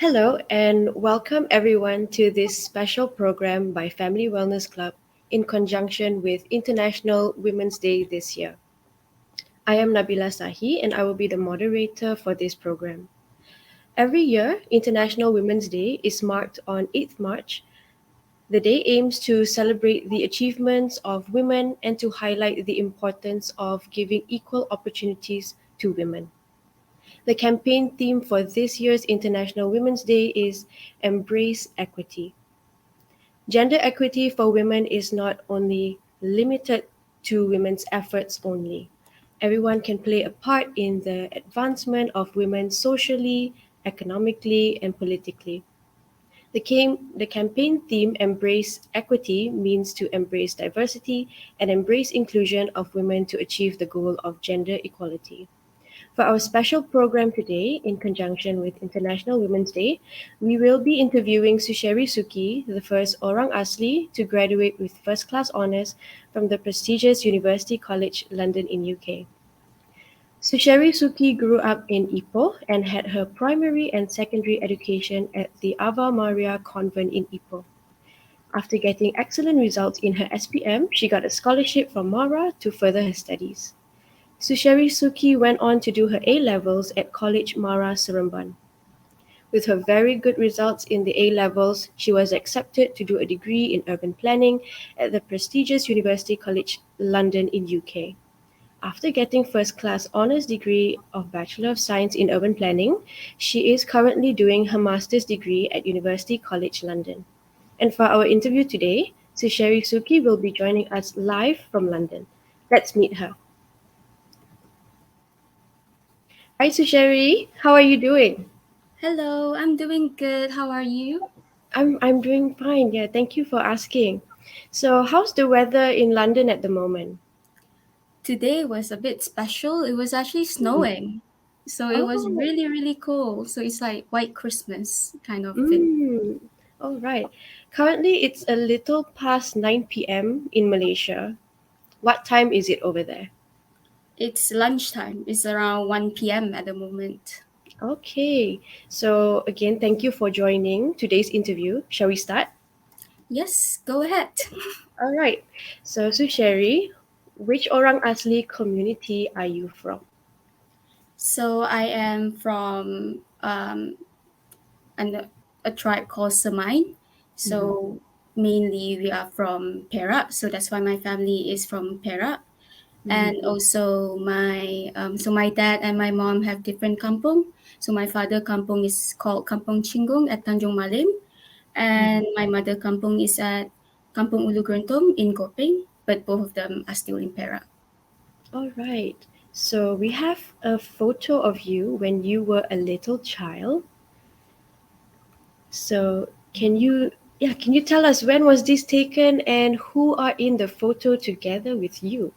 Hello, and welcome everyone to this special program by Family Wellness Club in conjunction with International Women's Day this year. I am Nabila Sahi, and I will be the moderator for this program. Every year, International Women's Day is marked on 8th March. The day aims to celebrate the achievements of women and to highlight the importance of giving equal opportunities to women. The campaign theme for this year's International Women's Day is Embrace Equity. Gender equity for women is not only limited to women's efforts only. Everyone can play a part in the advancement of women socially, economically, and politically. The campaign theme Embrace Equity means to embrace diversity and embrace inclusion of women to achieve the goal of gender equality. For our special program today, in conjunction with International Women's Day, we will be interviewing Susherrie Suki, the first Orang Asli to graduate with first class honours from the prestigious University College London in UK. Susherrie Suki grew up in Ipoh and had her primary and secondary education at the Ava Maria Convent in Ipoh. After getting excellent results in her SPM, she got a scholarship from Mara to further her studies. Susherrie Suki went on to do her A levels at College Mara Seremban. With her very good results in the A levels, she was accepted to do a degree in urban planning at the prestigious University College London in UK. After getting first class honours degree of Bachelor of Science in Urban Planning, she is currently doing her master's degree at University College London. And for our interview today, Susherrie Suki will be joining us live from London. Let's meet her. Hi, Susherrie. How are you doing? Hello, I'm doing good. How are you? I'm doing fine. Yeah, thank you for asking. So, how's the weather in London at the moment? Today was a bit special. It was actually Mm. snowing. So it was Oh, really, really cool. So it's like white Christmas kind of thing. mm. All right. Currently, it's a little past 9 p.m. in Malaysia. What time is it over there? It's lunchtime. It's around 1 p.m. at the moment. Okay. So, again, thank you for joining today's interview. Shall we start? Yes, go ahead. All right. So, Susherrie, which Orang Asli community are you from? So I am from a tribe called Semine. Mm-hmm. So mainly we are from Perak. So that's why my family is from Perak. Mm-hmm. And also my dad and my mom have different kampung. So my father kampung is called Kampung Chingung at Tanjung Malim, and my mother kampung is at Kampung Ulu Grentom in Kopeng, but both of them are still in Perak. All right. So we have a photo of you when you were a little child. So can you tell us when was this taken and who are in the photo together with you?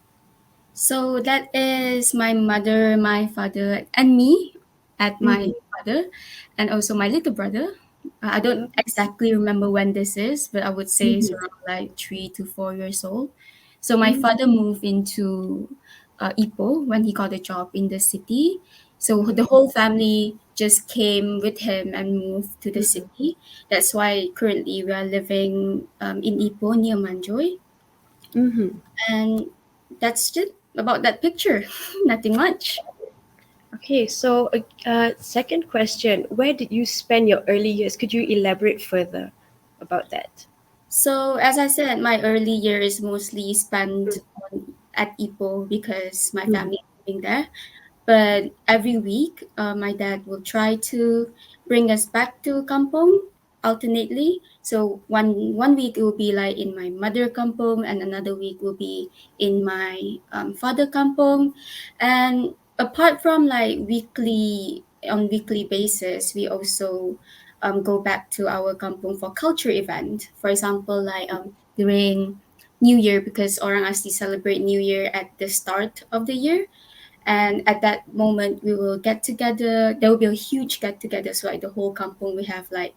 So that is my mother, my father, and me at my Mm-hmm. father, and also my little brother. I don't exactly remember when this is, but I would say it's Mm-hmm. around like 3 to 4 years old. So my Mm-hmm. father moved into Ipoh when he got a job in the city. So the whole family just came with him and moved to the city. That's why currently we are living in Ipoh near Manjoy, Mm-hmm. and that's it about that picture. Nothing much. Okay, so second question, where did you spend your early years? Could you elaborate further about that? So as I said, my early years mostly spent at Ipoh because my Mm-hmm. family is living there. But every week, my dad will try to bring us back to kampong alternately. So one week it will be like in my mother kampong, and another week will be in my father kampong. And apart from like weekly basis, we also go back to our kampong for culture event. For example, like during New Year, because Orang Asli celebrate New Year at the start of the year, and at that moment we will get together. There will be a huge get together, so like the whole kampung we have like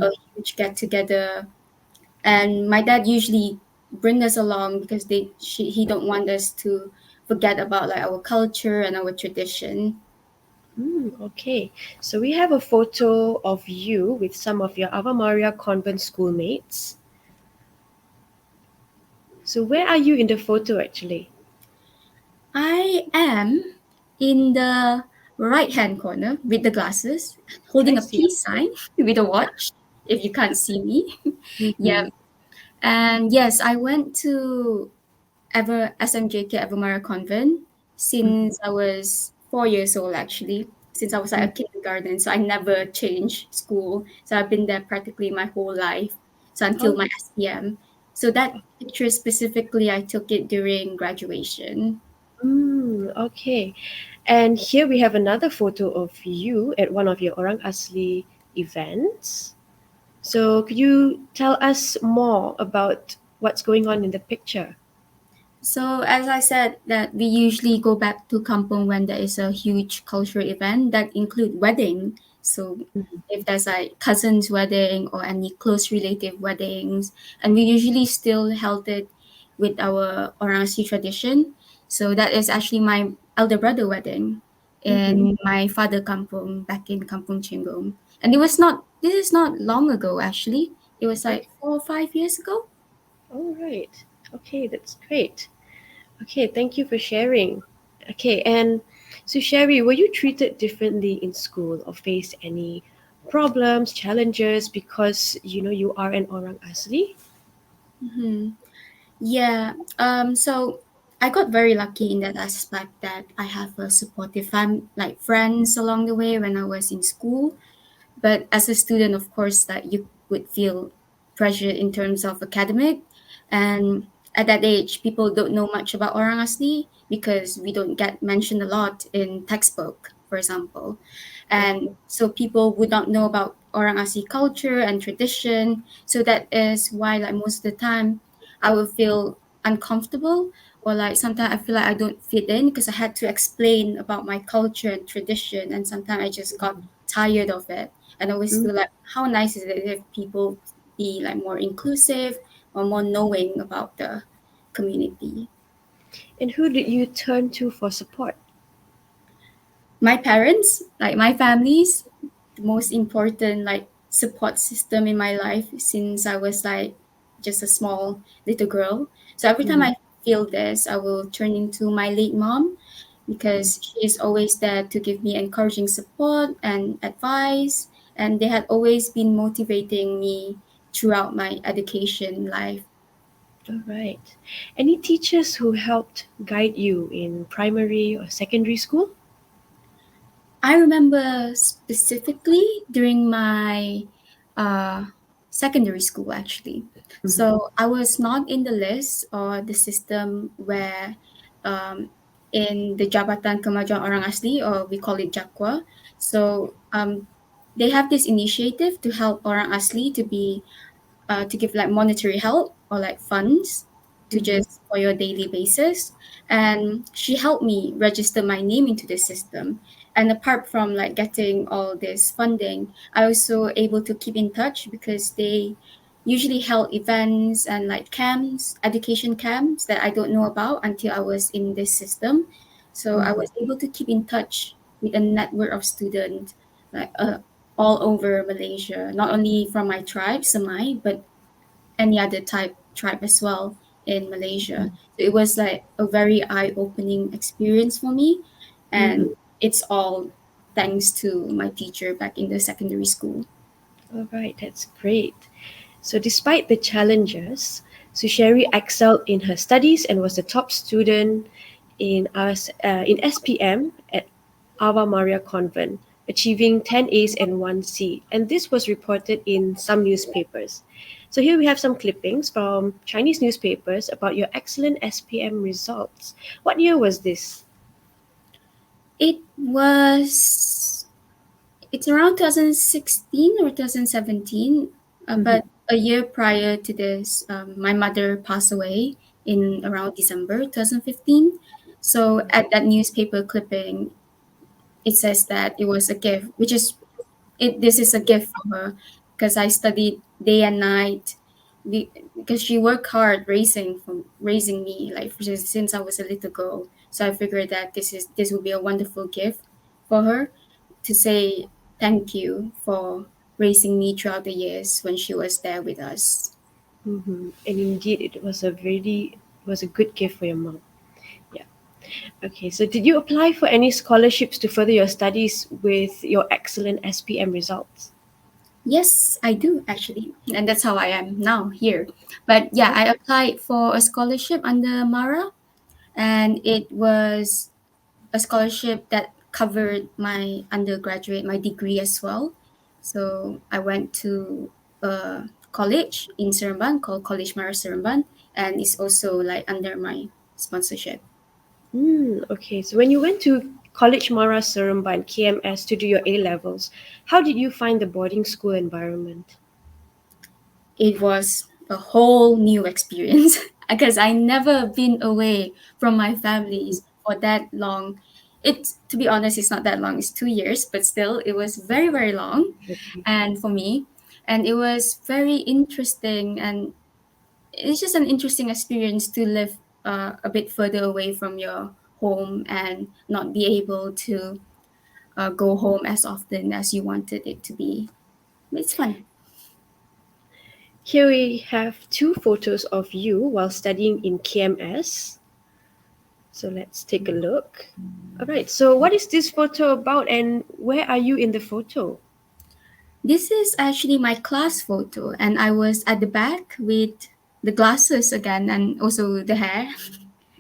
a huge get together, and my dad usually bring us along because he don't want us to forget about like our culture and our tradition. Okay, so we have a photo of you with some of your Ave Maria convent schoolmates. So where are you in the photo actually? I am in the right hand corner with the glasses, I holding a see. peace sign with a watch, if you can't see me. Yeah. Mm-hmm. And yes, I went to SMJK Evermara Convent Mm-hmm. since I was 4 years old, actually, since I was like a kindergarten. So I never changed school. So I've been there practically my whole life. So until Oh, my SPM. So that picture specifically, I took it during graduation. okay. And here we have another photo of you at one of your Orang Asli events. So could you tell us more about what's going on in the picture? So as I said, that we usually go back to kampong when there is a huge cultural event that include wedding. So if there's like cousin's wedding or any close relative weddings, and we usually still held it with our Orang Asli tradition. So that is actually my elder brother wedding Mm-hmm. in my father kampong back in Kampung Chinggong. And it was not this is not long ago actually. It was Okay. like 4 or 5 years ago. All right. Okay, that's great. Okay, thank you for sharing. Okay, and so Sherry, were you treated differently in school or faced any problems, challenges because you are an Orang Asli? Mhm. Yeah. So I got very lucky in that aspect that I have a supportive like friends along the way when I was in school. But as a student, of course, that you would feel pressure in terms of academic, and at that age, people don't know much about Orang Asli because we don't get mentioned a lot in textbook, for example, and so people would not know about Orang Asli culture and tradition. So that is why, like most of the time, I will feel uncomfortable, or like sometimes I feel like I don't fit in because I had to explain about my culture and tradition, and sometimes I just got tired of it. And I always Mm. feel like, how nice is it if people be like more inclusive or more knowing about the community? And who did you turn to for support? My parents, like my families, the most important like support system in my life since I was like just a small little girl. So every time Mm-hmm. I feel this, I will turn into my late mom because she is always there to give me encouraging support and advice. And they had always been motivating me throughout my education life. All right. Any teachers who helped guide you in primary or secondary school? I remember specifically during my uh, secondary school, actually. Mm-hmm. So I was not in the list or the system where um, in the Jabatan Kemajuan Orang Asli, or we call it Jakwa. So they have this initiative to help Orang Asli to give like monetary help or like funds to Mm-hmm. just for your daily basis. And she helped me register my name into the system. And apart from like getting all this funding, I also able to keep in touch because they usually held events and like camps, education camps that I don't know about until I was in this system. So I Mm-hmm. was able to keep in touch with a network of students like all over Malaysia, not only from my tribe, Semai, but any other tribe as well in Malaysia. So it was like a very eye-opening experience for me, Mm-hmm. and it's all thanks to my teacher back in the secondary school. All right, that's great. So, despite the challenges, Susherrie excelled in her studies and was the top student in SPM at Ava Maria Convent, achieving 10 A's and 1 C. And this was reported in some newspapers. So, here we have some clippings from Chinese newspapers about your excellent SPM results. What year was this? It was it's around 2016 or 2017, Mm-hmm. but a year prior to this, my mother passed away in around December 2015. So at that newspaper clipping, it says that it was a gift, which is it. This is a gift for her because I studied day and night, because she worked hard raising me like since I was a little girl. So I figured that this would be a wonderful gift for her. to say thank you for raising me throughout the years when she was there with us. And indeed, it was a good gift for your mom. Yeah. Okay. So, did you apply for any scholarships to further your studies with your excellent SPM results? Yes, I do actually. And that's how I am now here. But yeah, I applied for a scholarship under Mara, and it was a scholarship that covered my undergraduate, my degree as well. So I went to a college in Seremban called College Mara Seremban, and it's also like under my sponsorship. Okay. So, when you went to College Mara Seremban KMS to do your A levels, how did you find the boarding school environment? It was a whole new experience because I never been away from my families for that long. It, to be honest, it's not that long. It's 2 years, but still, it was very very long, Okay. and for me, and it was very interesting, and it's just an interesting experience to live a bit further away from your home and not be able to go home as often as you wanted it to be. It's fun. Here we have two photos of you while studying in KMS. So let's take a look. All right. So what is this photo about and where are you in the photo? This is actually my class photo, and I was at the back with the glasses again, and also the hair.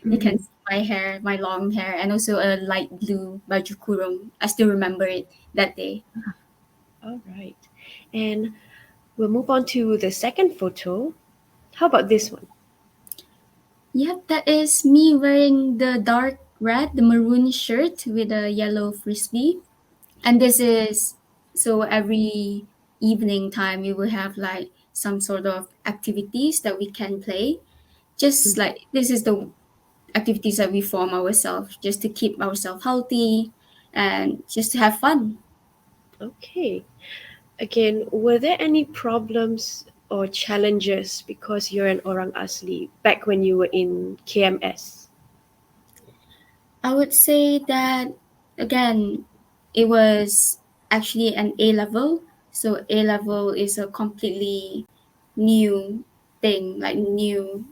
You can Mm-hmm. see my hair, my long hair, and also a light blue baju kurung. I still remember it that day. All right. And we'll move on to the second photo. How about this one? Yep, that is me wearing the dark red, the maroon shirt with a yellow frisbee. And this is so every evening time we will have like some sort of activities that we can play. Just Mhm. like this is the activities that we form ourselves just to keep ourselves healthy and just to have fun. Okay. Again, were there any problems or challenges because you're an Orang Asli back when you were in KMS? I would say that again, it was actually an A level. So A level is a completely new thing, like new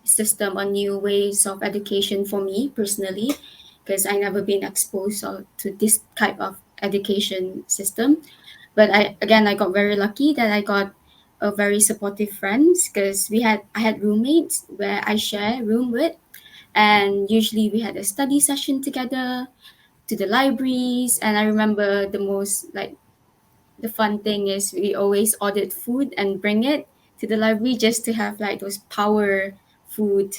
system or new ways of education for me personally, because I never been exposed to this type of education system. But I got very lucky that I got a very supportive friends because I had roommates where I share room with, and usually we had a study session together to the libraries. And I remember the most like the fun thing is we always ordered food and bring it to the library just to have like those power food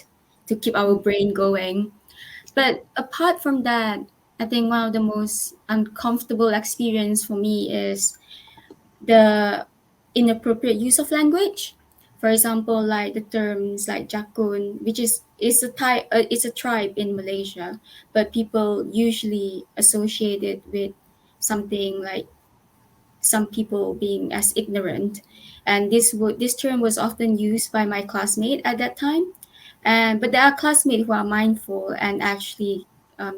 to keep our brain going. But apart from that, I think one of the most uncomfortable experience for me is the inappropriate use of language. For example, like the terms like jakun, which is a type, it's a tribe in Malaysia, but people usually associate it with something like some people being as ignorant, and this term was often used by my classmate at that time. And but there are classmates who are mindful and actually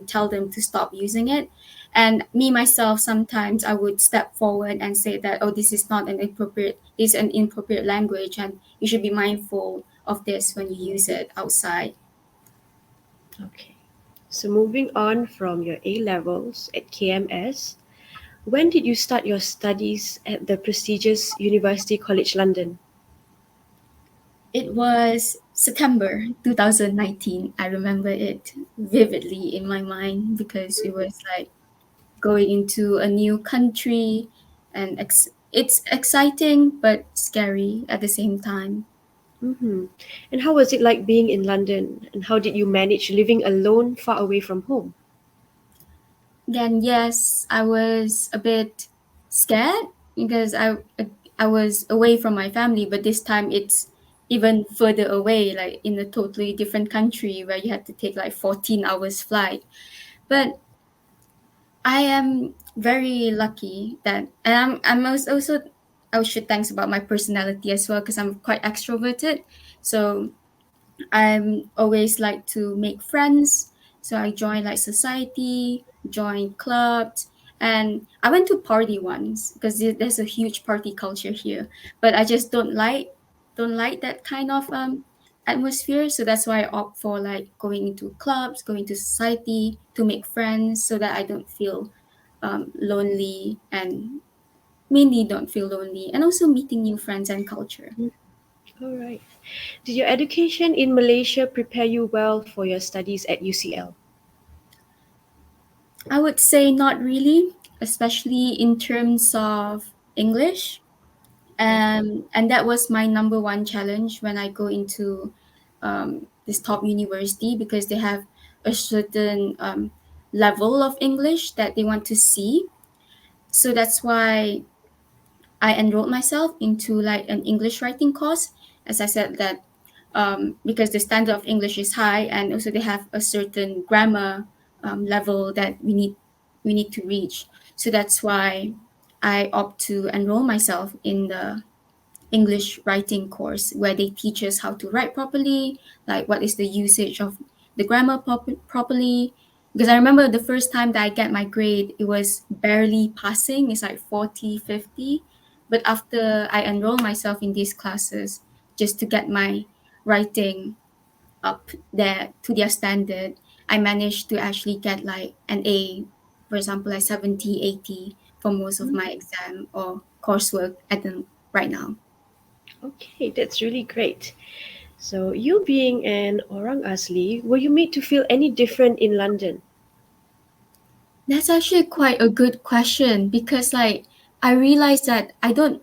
tell them to stop using it. And me myself, sometimes I would step forward and say that, oh, this is an inappropriate language, and you should be mindful of this when you use it outside. Okay. So moving on from your A levels at KMS, when did you start your studies at the prestigious University College London? It was September 2019. I remember it vividly in my mind because it was like going into a new country, and it's exciting but scary at the same time. Mm-hmm. And how was it like being in London? And how did you manage living alone far away from home? Again, yes, I was a bit scared because I was away from my family, but this time it's even further away, like in a totally different country where you had to take like 14 hours flight. But I am very lucky that, and also I should thanks about my personality as well because I'm quite extroverted. So I'm always like to make friends. So I join like society, join clubs, And I went to party once because there's a huge party culture here, but I just don't like that kind of atmosphere. So that's why I opt for like going into clubs, going to society to make friends, so that I don't feel lonely, and mainly don't feel lonely, and also meeting new friends and culture. Mhm. All right. Did your education in Malaysia prepare you well for your studies at UCL? I would say not really, especially in terms of English. And that was my number one challenge when I go into this top university, because they have a certain level of English that they want to see. So that's why I enrolled myself into like an English writing course. As I said that, because the standard of English is high, and also they have a certain grammar level that we need to reach. So that's why I opt to enroll myself in the English writing course, where they teach us how to write properly, like what is the usage of the grammar properly. Because I remember the first time that I get my grade, it was barely passing. It's like 40, 50. But after I enroll myself in these classes, just to get my writing up there to their standard, I managed to actually get like an A, for example, like 70, 80 for most of my Mm. exam or coursework at the right now. Okay, that's really great. So, you being an Orang Asli, were you made to feel any different in London? That's actually quite a good question, because like I realized that I don't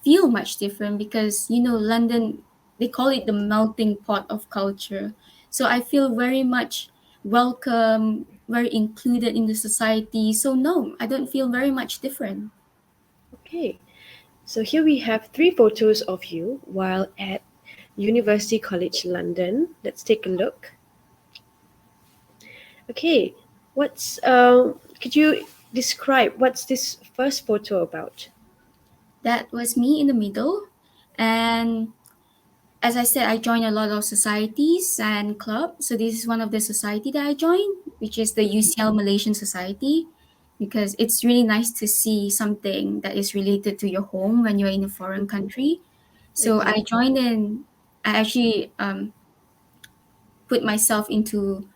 feel much different, because London, they call it the melting pot of culture. So I feel very much welcome, very included in the society. So no, I don't feel very much different. Okay, so here we have three photos of you while at University College London. Let's take a look. Okay, could you describe what's this first photo about? That was me in the middle. And as I said, I joined a lot of societies and clubs. So this is one of the society that I joined, which is the UCL Malaysian Society, because it's really nice to see something that is related to your home when you're in a foreign country. So I Exactly. joined in. I actually put myself into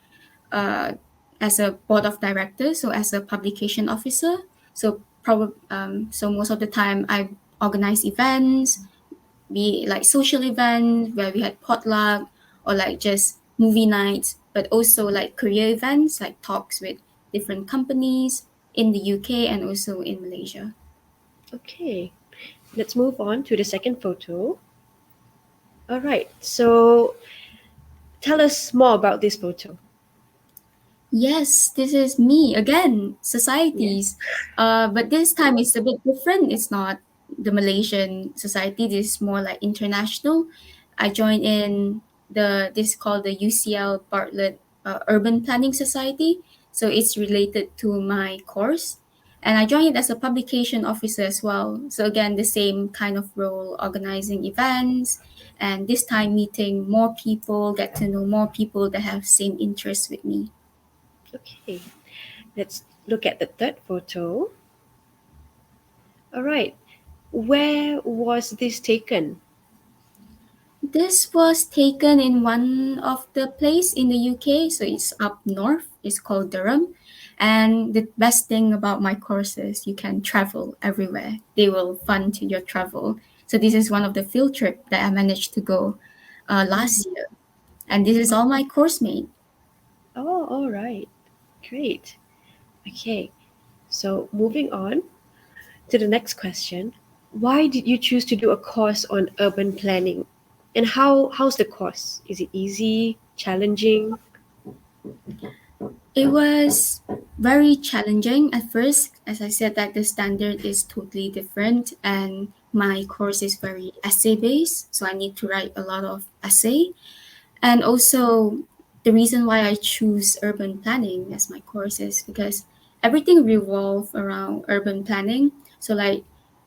uh, as a board of directors, so as a publication officer. So most of the time I organize events, be it like social events where we had potluck, or like just movie nights, but also like career events like talks with different companies in the UK and also in Malaysia. Okay, let's move on to the second photo. All right, so tell us more about this photo. Yes, this is me again, Yeah. societies. But this time it's a bit different. It's not the Malaysian society. This is more like international. I joined in this called the UCL Bartlett Urban Planning Society. So it's related to my course. And I joined it as a publication officer as well. So again, the same kind of role, organizing events, and this time meeting more people, get to know more people that have same interests with me. Okay, let's look at the third photo. All right, where was this taken? This was taken in one of the place in the UK, so it's up north. It's called Durham. And the best thing about my courses, you can travel everywhere. They will fund your travel. So this is one of the field trip that I managed to go last Mhm. year. And this is all my course mate. Oh, all right, great. Okay, so moving on to the next question. Why did you choose to do a course on urban planning? And how's the course? Is it easy, challenging? It was very challenging at first. As I said, that the standard is totally different, and my course is very essay based. So I need to write a lot of essay. And also, the reason why I choose urban planning as my course is because everything revolves around urban planning. So, like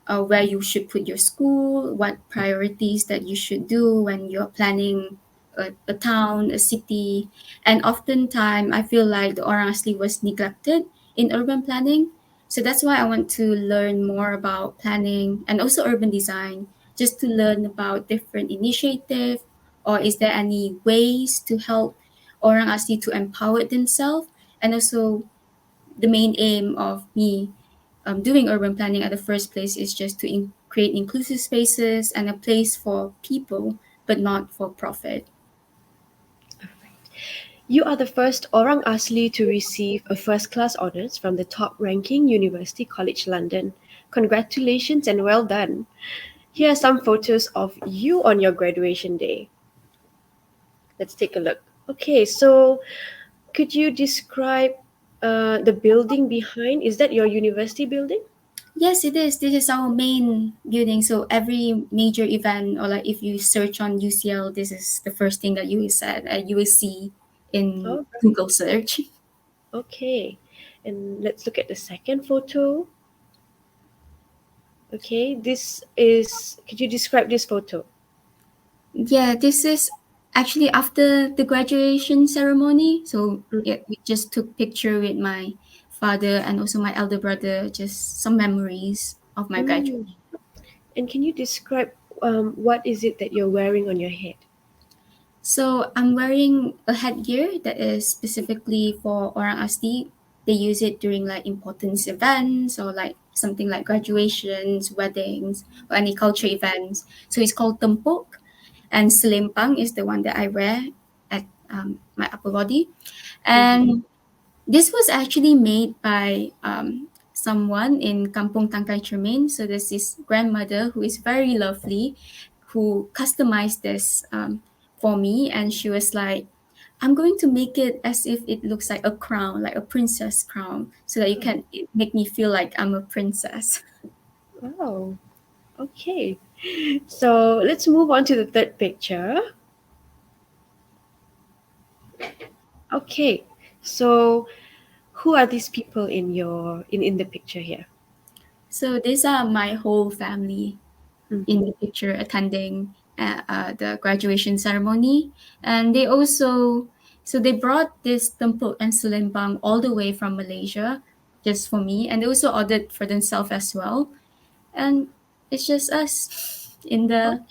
where you should put your school, what priorities that you should do when you're planning a town, a city. And oftentimes, I feel like the Orang Asli was neglected in urban planning. So that's why I want to learn more about planning and also urban design, just to learn about different initiative, or is there any ways to help Orang Asli to empower themselves. And also the main aim of me doing urban planning at the first place is just to create inclusive spaces and a place for people, but not for profit. You are the first Orang Asli to receive a first class honours from the top ranking University College London. Congratulations and well done. Here are some photos of you on your graduation day. Let's take a look. Okay, so could you describe the building behind? Is that your university building? Yes, it is. This is our main building. So every major event, or like if you search on UCL, this is the first thing that you will see in All right. Google search. Okay. And let's look at the second photo. Okay, this is, could you describe this photo? Yeah, this is actually after the graduation ceremony. So Mm. yeah, we just took picture with my father and also my elder brother, just some memories of my Mm. graduation. And can you describe what is it that you're wearing on your head? So I'm wearing a headgear that is specifically for Orang Asli. They use it during like important events or like something like graduations, weddings, or any culture events. So it's called tempok, and selimpang is the one that I wear at my upper body. Mm-hmm. And this was actually made by someone in Kampung Tangkai Cermin. So there's this grandmother who is very lovely, who customized this for me, and she was like, "I'm going to make it as if it looks like a crown, like a princess crown, so that you Oh, can make me feel like I'm a princess." wow. Okay. So let's move on to the third picture. Okay. So who are these people in your in the picture here? So these are my whole family in Mm-hmm. the picture attending the graduation ceremony. And they also, so they brought this tempur and selembang all the way from Malaysia just for me. And they also ordered for themselves as well. And it's just us Oh,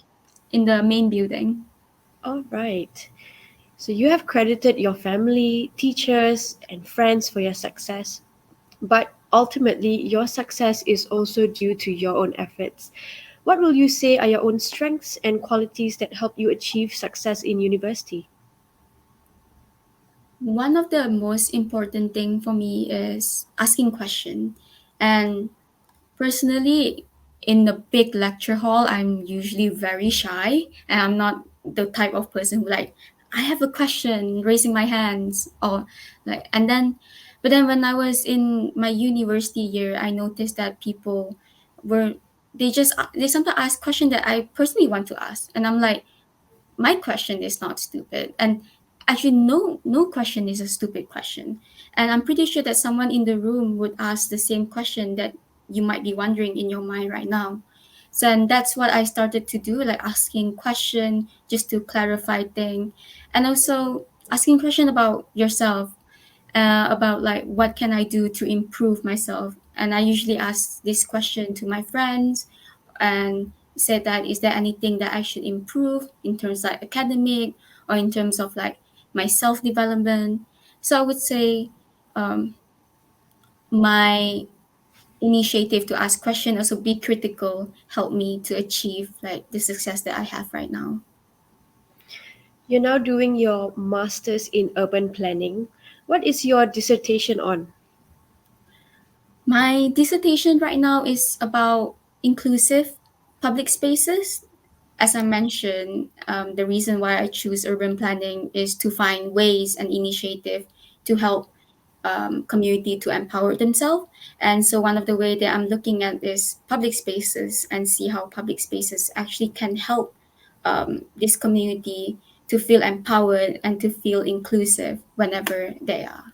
in the main building. all right. So you have credited your family, teachers, and friends for your success. But ultimately, your success is also due to your own efforts. What will you say are your own strengths and qualities that help you achieve success in university? One of the most important thing for me is asking question. And personally, in the big lecture hall, I'm usually very shy, and I'm not the type of person who like, I have a question, raising my hands, or like, and then, but then when I was in my university year, I noticed that people were, they sometimes ask question that I personally want to ask, and I'm like, my question is not stupid, and actually no question is a stupid question, and I'm pretty sure that someone in the room would ask the same question that you might be wondering in your mind right now. So and that's what I started to do, like asking question just to clarify thing, and also asking question about yourself, about like what can I do to improve myself. And I usually ask this question to my friends and said that is there anything that I should improve in terms like academic or in terms of like my self development. So I would say um, my initiative to ask question, also be critical, helped me to achieve like the success that I have right now. You're now doing your master's in urban planning. What is your dissertation on? My dissertation right now is about inclusive public spaces. As I mentioned, the reason why I choose urban planning is to find ways and initiative to help community to empower themselves. And so one of the way that I'm looking at is public spaces and see how public spaces actually can help this community to feel empowered and to feel inclusive whenever they are.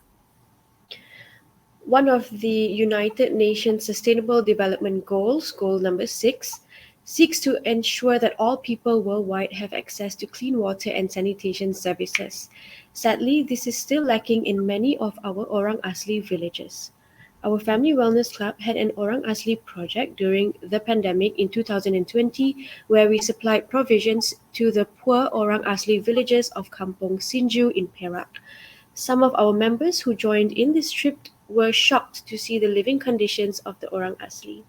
One of the United Nations Sustainable Development Goals, goal number 6, seeks to ensure that all people worldwide have access to clean water and sanitation services. Sadly, this is still lacking in many of our Orang Asli villages. Our Family Wellness Club had an Orang Asli project during the pandemic in 2020 where we supplied provisions to the poor Orang Asli villages of Kampong Sinju in Perak. Some of our members who joined in this trip were shocked to see the living conditions of the Orang Asli.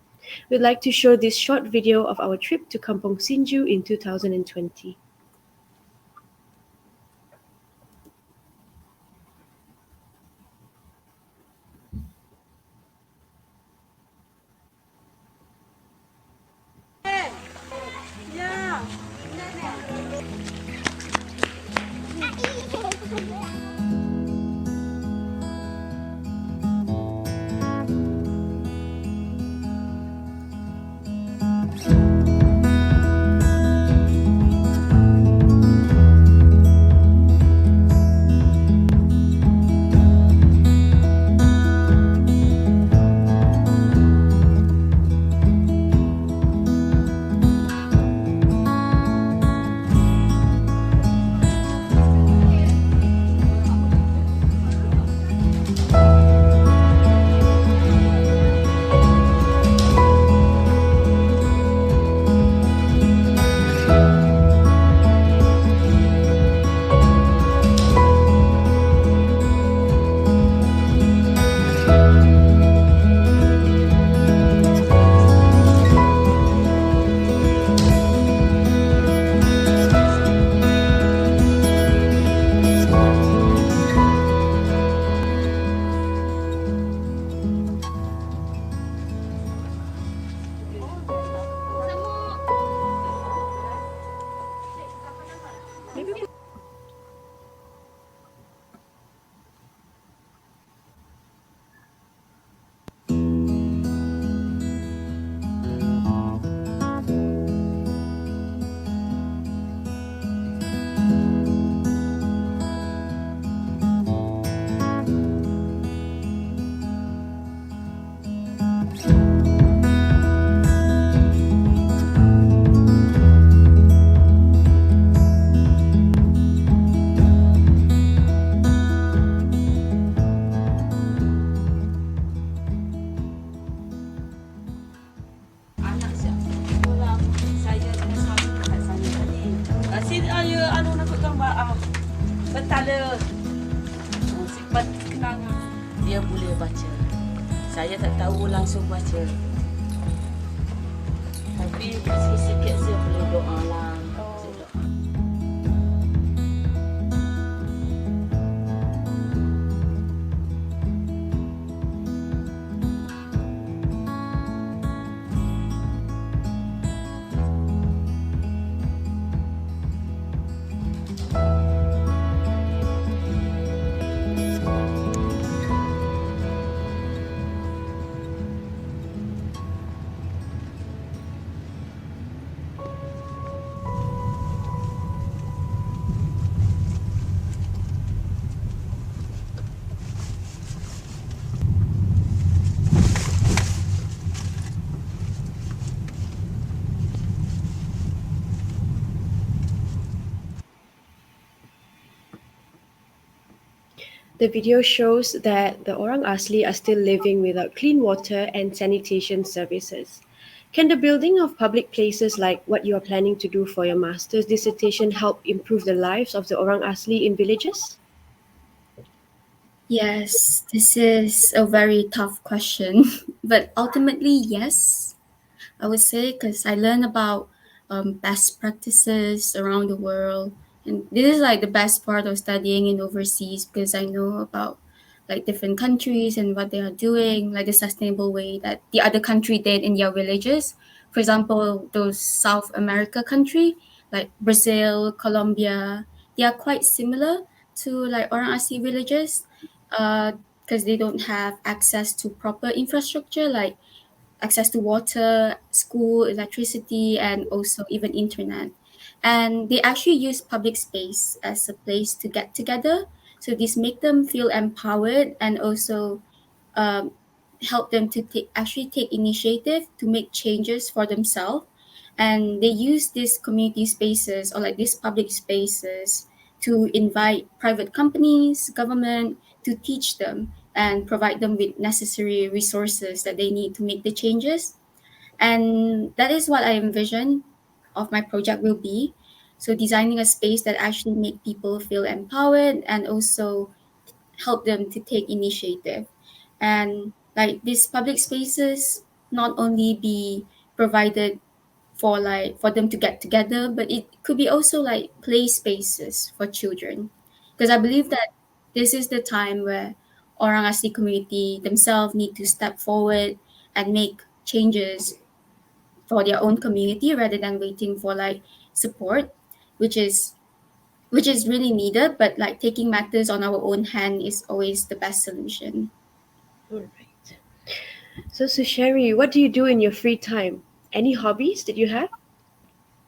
We'd like to show this short video of our trip to Kampong Sinju in 2020. Anak siap pulang. Saya dengan suami kat sana tadi. Sini ayo anu nak kutang betala. Simpan kenangan. Dia boleh baca. Saya tak tahu langsung baca. Tapi sikit-sikit saya boleh doa lah. Saya doa. The video shows that the Orang Asli are still living without clean water and sanitation services. Can the building of public places like what you are planning to do for your master's dissertation help improve the lives of the Orang Asli in villages? Yes, this is a very tough question, but ultimately, yes, I would say, because I learned about best practices around the world, and this is like the best part of studying in overseas because I know about like different countries and what they are doing, like the sustainable way that the other country did in their villages. For example, those South America country like Brazil, Colombia, they are quite similar to like Orang Asli villages, because they don't have access to proper infrastructure like access to water, school, electricity, and also even internet. And they actually use public space as a place to get together. So this make them feel empowered and also um, help them to actually take initiative to make changes for themselves. And they use these community spaces or like these public spaces to invite private companies, government to teach them and provide them with necessary resources that they need to make the changes. And that is what I envision of my project will be. So designing a space that actually make people feel empowered and also help them to take initiative. And like these public spaces not only be provided for like for them to get together, but it could be also like play spaces for children. Because I believe that this is the time where Orang Asli community themselves need to step forward and make changes for their own community rather than waiting for like support, which is which is really needed, but like taking matters on our own hand is always the best solution. All right. So, Susherrie, what do you do in your free time? Any hobbies that you have?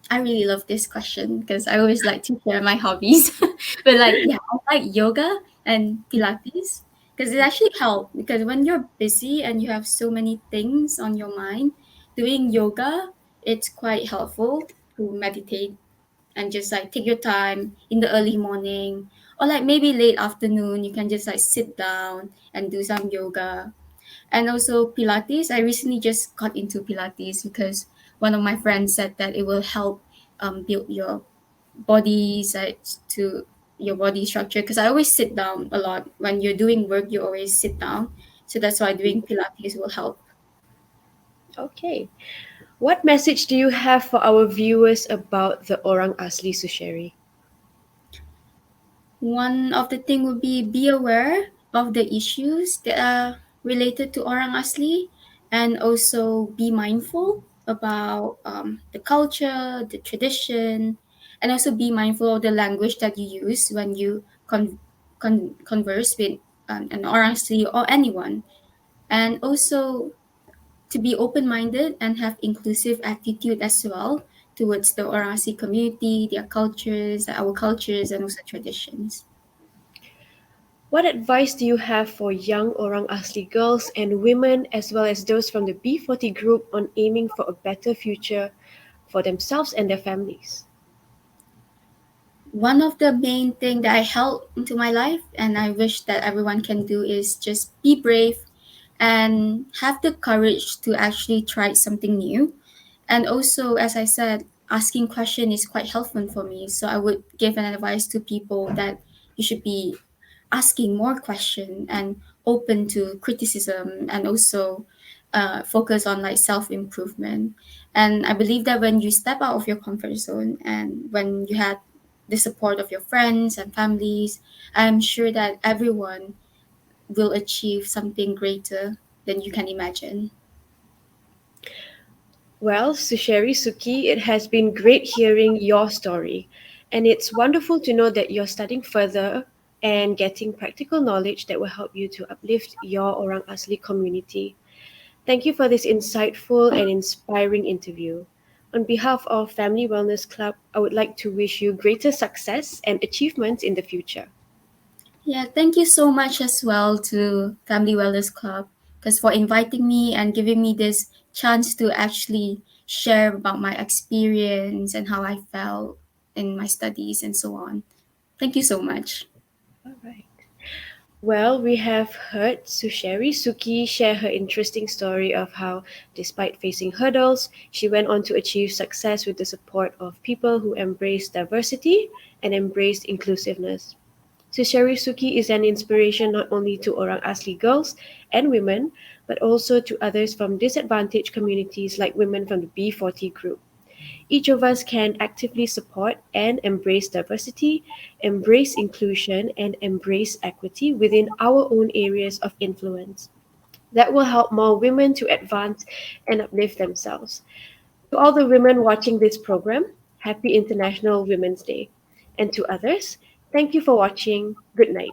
I really love this question because I always like to share my hobbies. But like, yeah, I like yoga and Pilates because it actually helps. Because when you're busy and you have so many things on your mind, doing yoga, it's quite helpful to meditate and just like take your time in the early morning or like maybe late afternoon. You can just like sit down and do some yoga. And also Pilates. I recently just got into Pilates because one of my friends said that it will help build your body side to your body structure. Because I always sit down a lot when you're doing work. You always sit down, so that's why doing Pilates will help. Okay. What message do you have for our viewers about the Orang Asli, Susherrie? One of the thing would be aware of the issues that are related to Orang Asli, and also be mindful about the culture, the tradition, and also be mindful of the language that you use when you converse with an Orang Asli or anyone, and also to be open-minded and have inclusive attitude as well towards the Orang Asli community, their cultures, our cultures, and also traditions. What advice do you have for young Orang Asli girls and women, as well as those from the B40 group, on aiming for a better future for themselves and their families? One of the main thing that I held into my life and I wish that everyone can do is just be brave and have the courage to actually try something new. And also, as I said, asking question is quite helpful for me. So I would give an advice to people that you should be asking more question and open to criticism, and also focus on like self improvement. And I believe that when you step out of your comfort zone and when you had the support of your friends and families, I'm sure that everyone will achieve something greater than you can imagine. Well, Susherrie Suki, it has been great hearing your story. And it's wonderful to know that you're studying further and getting practical knowledge that will help you to uplift your Orang Asli community. Thank you for this insightful and inspiring interview. On behalf of Family Wellness Club, I would like to wish you greater success and achievements in the future. Yeah, thank you so much as well to Family Wellness Club because for inviting me and giving me this chance to actually share about my experience and how I felt in my studies and so on. Thank you so much. All right. Well, we have heard Susherrie Suki share her interesting story of how, despite facing hurdles, she went on to achieve success with the support of people who embraced diversity and embraced inclusiveness. Susherrie Suki is an inspiration not only to Orang Asli girls and women, but also to others from disadvantaged communities like women from the B40 group. Each of us can actively support and embrace diversity, embrace inclusion, and embrace equity within our own areas of influence. That will help more women to advance and uplift themselves. To all the women watching this program, happy International Women's Day. And to others, thank you for watching. Good night.